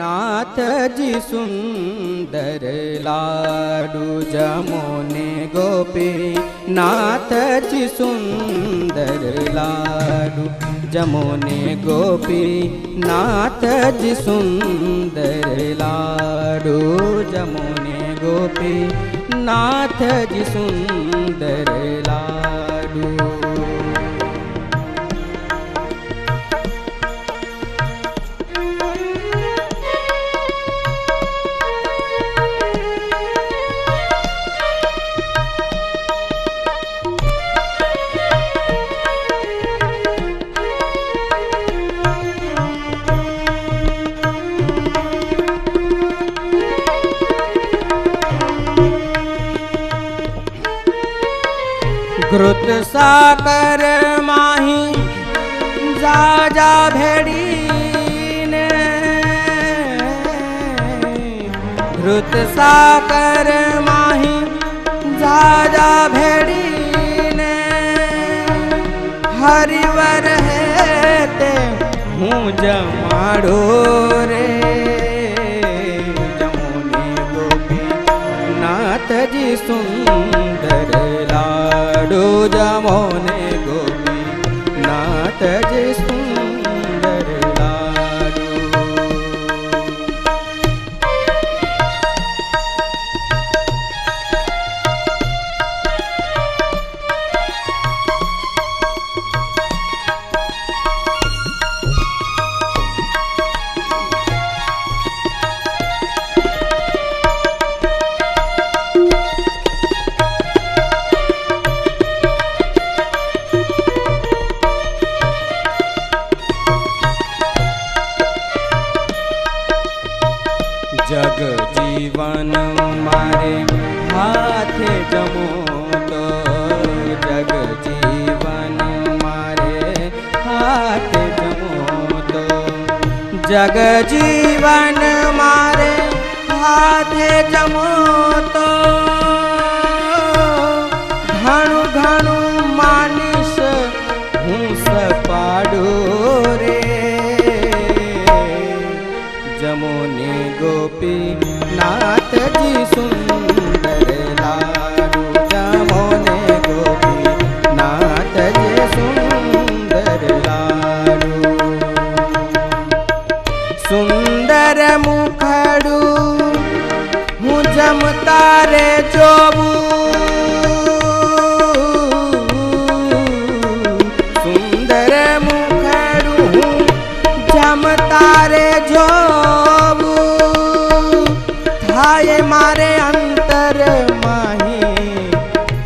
નાથજી સુંદર લાડુ જમોને ગોપી નાથજી સુંદર લાડુ જમોને ગોપી નાથજી સુંદર લાડુ જમોને ગોપી નાથજી સુંદર લાડુ घृत साकर माही जाजा भेड़ीने घृत साकर माही जाजा भेड़ीने हरिवर है ते हूँ जमाड़ो रे जमुने गोपी नाथजी सुंदर लाडू जमोने गोपी नाथजी सुंदर लाडू जग जीवन मारे हाथे जमो तो जग जीवन मारे हाथे जमो तो जग जीवन मारे हाथे जमो तो घणु घणु मानिस हूँ सपाडो रे जमुने गोपी नाथजी सुंदर लाडू जमुने गोपी नाथजी सुंदर लाडू सुंदर मुखड़ू हूँ जमता रे जोबू सुंदर मुखड़ू हूँ जमता रे जोबू थाये मारे अंतर माही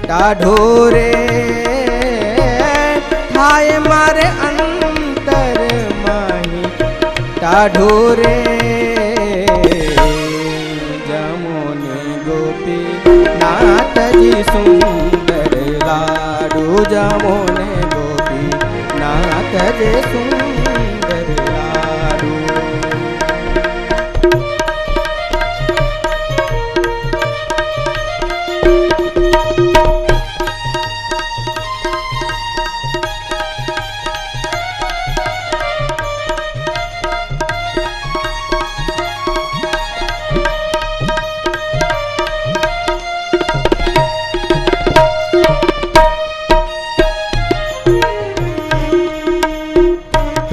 डाढोरे थाये मारे अंतर माही डाढोरे जमुने गोपी नाथजी सुंदर लाडू जमुने गोपी नाथजी सुंदर लाडू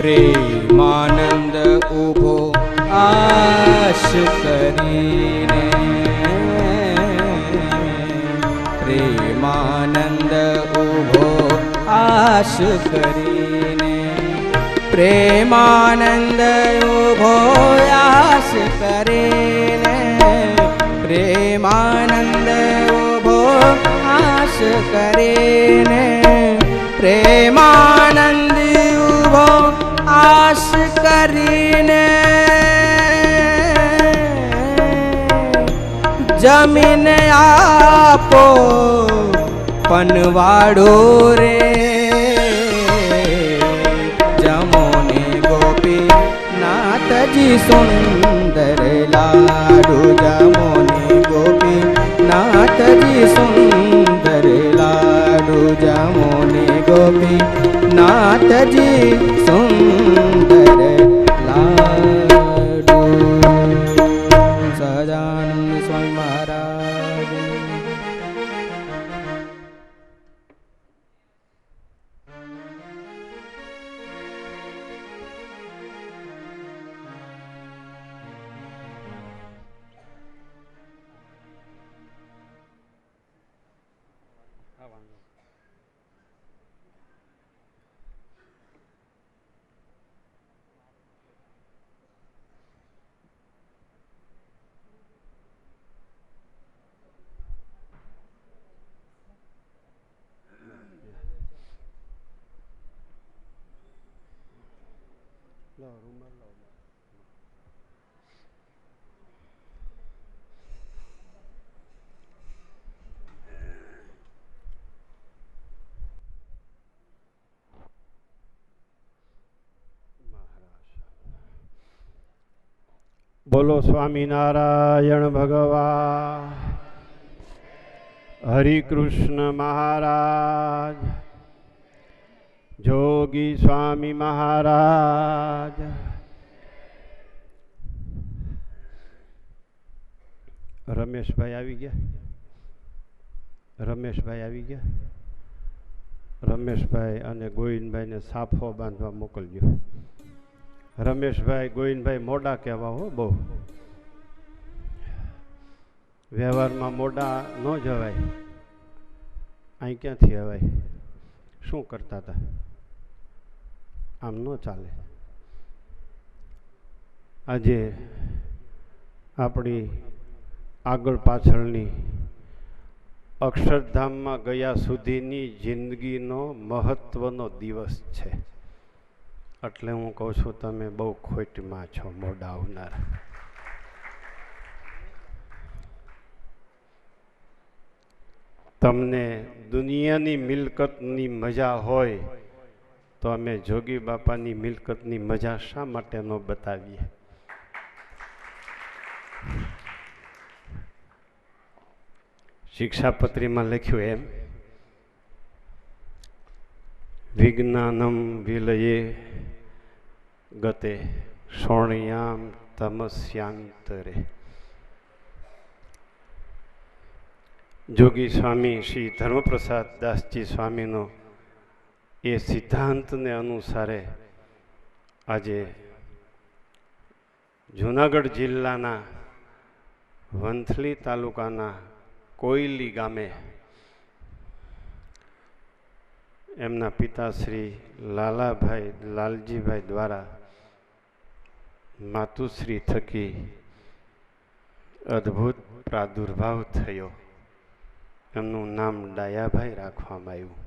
प्रेमानंद उभो आश करीने प्रेमानंद उभो आश करीने प्रेमानंद उभो आश करीने प्रेमानंद उभो आश करीने प्रेमानंद उभो आश करीने जमीन आपो पनवाड़ो रे जमुने गोपी नाथजी सुंदर लाडू जमुने गोपी नाथजी सुंदर लाडू जमुने गोपी नाथजी सुंदर लाडू। બોલો સ્વામિનારાયણ ભગવાન, હરિકૃષ્ણ મહારાજ, જોગી સ્વામી મહારાજ. રમેશભાઈ આવી ગયા? રમેશભાઈ આવી ગયા? રમેશભાઈ અને ગોવિંદભાઈને સાફો બાંધવા મોકલજો. રમેશભાઈ ગોવિંદભાઈ મોડા કહેવા હો, બહુ વ્યવહારમાં મોડા ન જવાય. અહીં ક્યાંથી અવાય? શું કરતા હતા? આમ ન ચાલે. આજે આપણી આગળ પાછળની અક્ષરધામમાં ગયા સુધીની જિંદગીનો મહત્વનો દિવસ છે. એટલે હું કહું છું, તમે બહુ ખોટમાં છો મોડા આવનાર. તમને દુનિયાની મિલકતની મજા હોય તો અમે જોગી બાપાની મિલકતની મજા શા માટે ન બતાવીએ? શિક્ષાપત્રીમાં લખ્યું એમ, વિજ્ઞાનમ વિલયે ગતે શોણ્યામ તમસ્યાંતરે. જોગી સ્વામી શ્રી ધર્મપ્રસાદ દાસજી સ્વામીનો એ સિદ્ધાંતને અનુસારે આજે જૂનાગઢ જિલ્લાના વંથલી તાલુકાના કોયલી ગામે એમના પિતાશ્રી લાલાભાઈ લાલજીભાઈ દ્વારા માતુશ્રી થકી અદ્ભુત પ્રાદુર્ભાવ થયો. એમનું નામ ડાયાભાઈ રાખવામાં આવ્યું.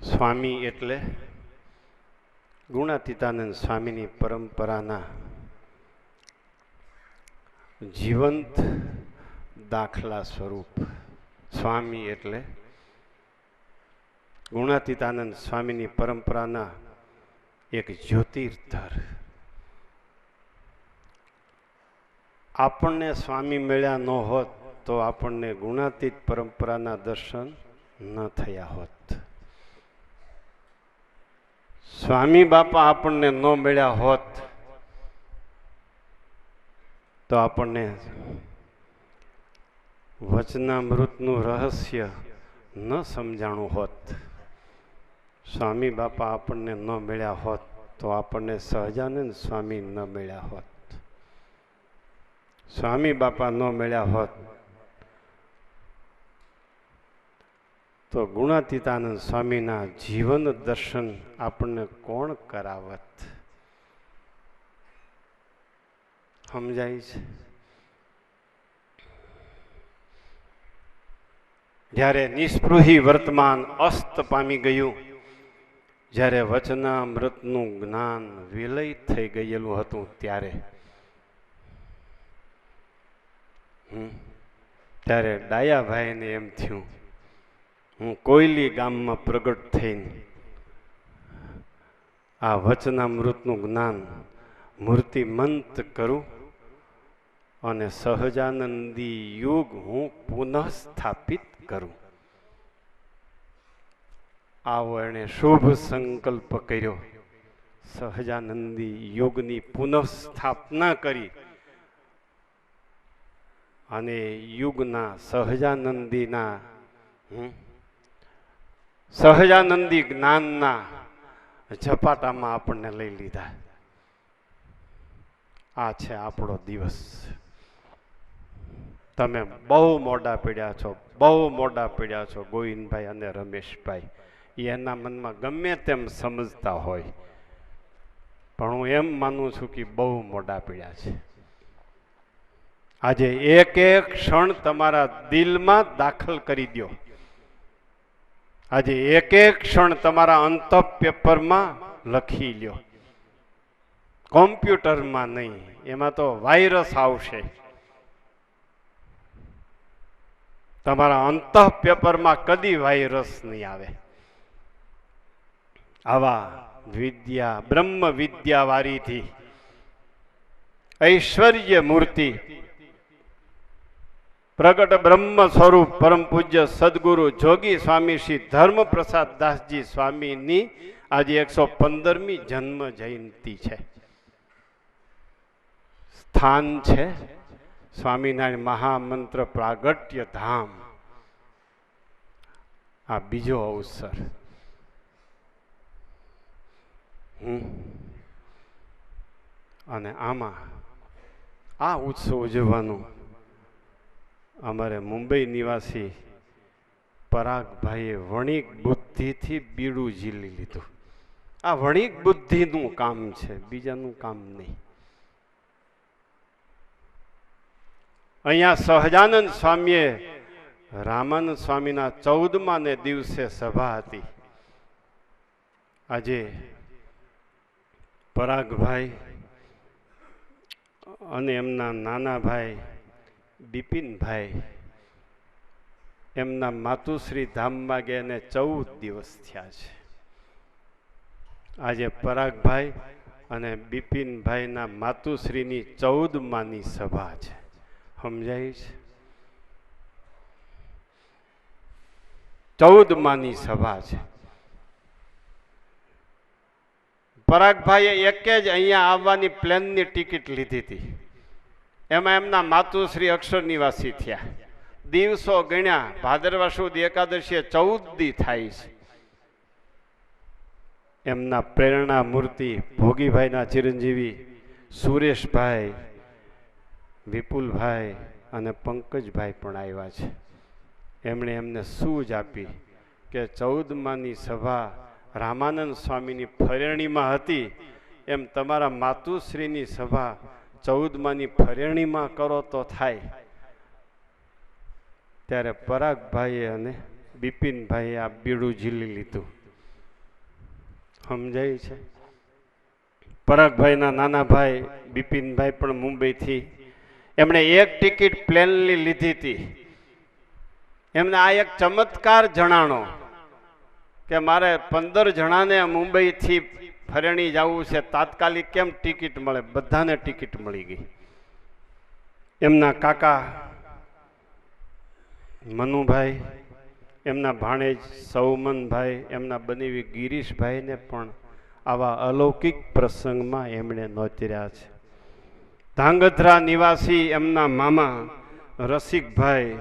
સ્વામી એટલે ગુણાતીતાનંદ સ્વામીની પરંપરાના જીવંત દાખલા સ્વરૂપ. સ્વામી એટલે ગુણાતીતાનંદ સ્વામીની પરંપરાના એક જ્યોતિર્ધર. આપણને સ્વામી મળ્યા ન હોત તો આપણને ગુણાતીત પરંપરાના દર્શન ન થયા હોત. સ્વામી બાપા આપણને ન મળ્યા હોત તો આપણને વચનામૃતનું રહસ્ય ન સમજાણું હોત. સ્વામી બાપા આપણને ન મળ્યા હોત તો આપણને સહજાનંદ સ્વામી ન મળ્યા હોત. સ્વામી બાપા ન મળ્યા હોત તો ગુણાતીતાનંદ સ્વામીના જીવન દર્શન આપણને કોણ કરાવત? સમજાય છે? જ્યારે નિસ્પૃહી વર્તમાન અસ્ત પામી ગયું, જ્યારે વચનામૃતનું જ્ઞાન વિલય થઈ ગયેલું હતું, ત્યારે ડાયાભાઈને એમ થયું, હું કોયલી ગામમાં પ્રગટ થઈને આ વચનામૃતનું જ્ઞાન મૂર્તિમંત કરું અને સહજાનંદી યુગ હું પુનઃ સ્થાપિત કરું. આવો એણે શુભ સંકલ્પ કર્યો. સહજાનંદી યોગની પુનઃ સ્થાપના કરી અને યુગના સહજાનંદી જ્ઞાનના ઝપાટામાં આપણને લઈ લીધા. આ છે આપણો દિવસ. તમે બહુ મોડા પડ્યા છો, બહુ મોડા પડ્યા છો ગોવિંદભાઈ અને રમેશભાઈ. એના મનમાં ગમે તેમ સમજતા હોય, પણ હું એમ માનું છું કે બહુ મોડા પડ્યા છે. આજે એક એક ક્ષણ તમારા દિલમાં દાખલ કરી દો. આજે એક એક ક્ષણ તમારા અંત પેપરમાં લખી લ્યો, કોમ્પ્યુટરમાં નહીં, એમાં તો વાયરસ આવશે. તમારા અંત પેપરમાં કદી વાયરસ નહીં આવે. આવા વિદ્યા બ્રહ્મ વિદ્યા વારીથી ઐશ્વર્ય મૂર્તિ પ્રગટ બ્રહ્મ સ્વરૂપ પરમ પૂજ્ય સદગુરુ જોગી સ્વામી શ્રી ધર્મપ્રસાદ દાસજી સ્વામીની આજે 115મી જન્મ જયંતિ છે. સ્થાન છે સ્વામિનારાયણ મહામંત્ર પ્રાગટ્ય ધામ. આ બીજો અવસર. અને આમાં આ ઉત્સવ ઉજવવાનું અમારે મુંબઈ નિવાસી પરાગભાઈએ વણિક બુદ્ધિથી બીડું ઝીલી લીધું. આ વણિક બુદ્ધિનું કામ છે, બીજાનું કામ નહીં. અહીંયા સહજાનંદ સ્વામીએ રામાનંદ સ્વામીના 14મા દિવસે સભા હતી. આજે પરાગભાઈ અને એમના નાના ભાઈ બિપિનભાઈ એમના માતુશ્રી ધામમાં ગયા ને 14 દિવસ થયા છે. આજે પરાગભાઈ અને બિપિનભાઈના માતુશ્રીની 14માની સભા છે. સમજાય છે? 14માની સભા છે. પરાગભાઈએ એક જ અહીંયા આવવાની પ્લેનની ટિકિટ લીધી હતી. એમાં એમના માતુશ્રી અક્ષર નિવાસી થયા. દિવસો ગણ્યા, ભાદરવા સુદ એકાદશીએ 14 દી થાય છે. એમના પ્રેરણા મૂર્તિ ભોગીભાઈના ચિરંજીવી સુરેશભાઈ, વિપુલભાઈ અને પંકજભાઈ પણ આવ્યા છે. એમણે એમને સૂઝ આપી કે 14માની સભા રામાનંદ સ્વામીની ફરેણીમાં હતી, એમ તમારા માતુશ્રીની સભા 14માની ફરેણીમાં કરો તો થાય. ત્યારે પરાગભાઈએ અને બિપિનભાઈએ આ બીડું ઝીલી લીધું. સમજાય છે? પરાગભાઈના નાના ભાઈ બિપિનભાઈ પણ મુંબઈથી એમણે એક ટિકિટ પ્લેનની લીધી હતી. એમને આ એક ચમત્કાર જણાણો કે મારે 15 જણાને મુંબઈથી ફરેણી જવું છે, તાત્કાલિક કેમ ટિકિટ મળે? બધાને ટિકિટ મળી ગઈ. એમના કાકા મનુભાઈ, એમના ભાણેજ સૌમનભાઈ, એમના બનેવી ગિરીશભાઈને પણ આવા અલૌકિક પ્રસંગમાં એમણે નોતર્યા છે. ધાંગધ્રા નિવાસી એમના મામા રસિકભાઈ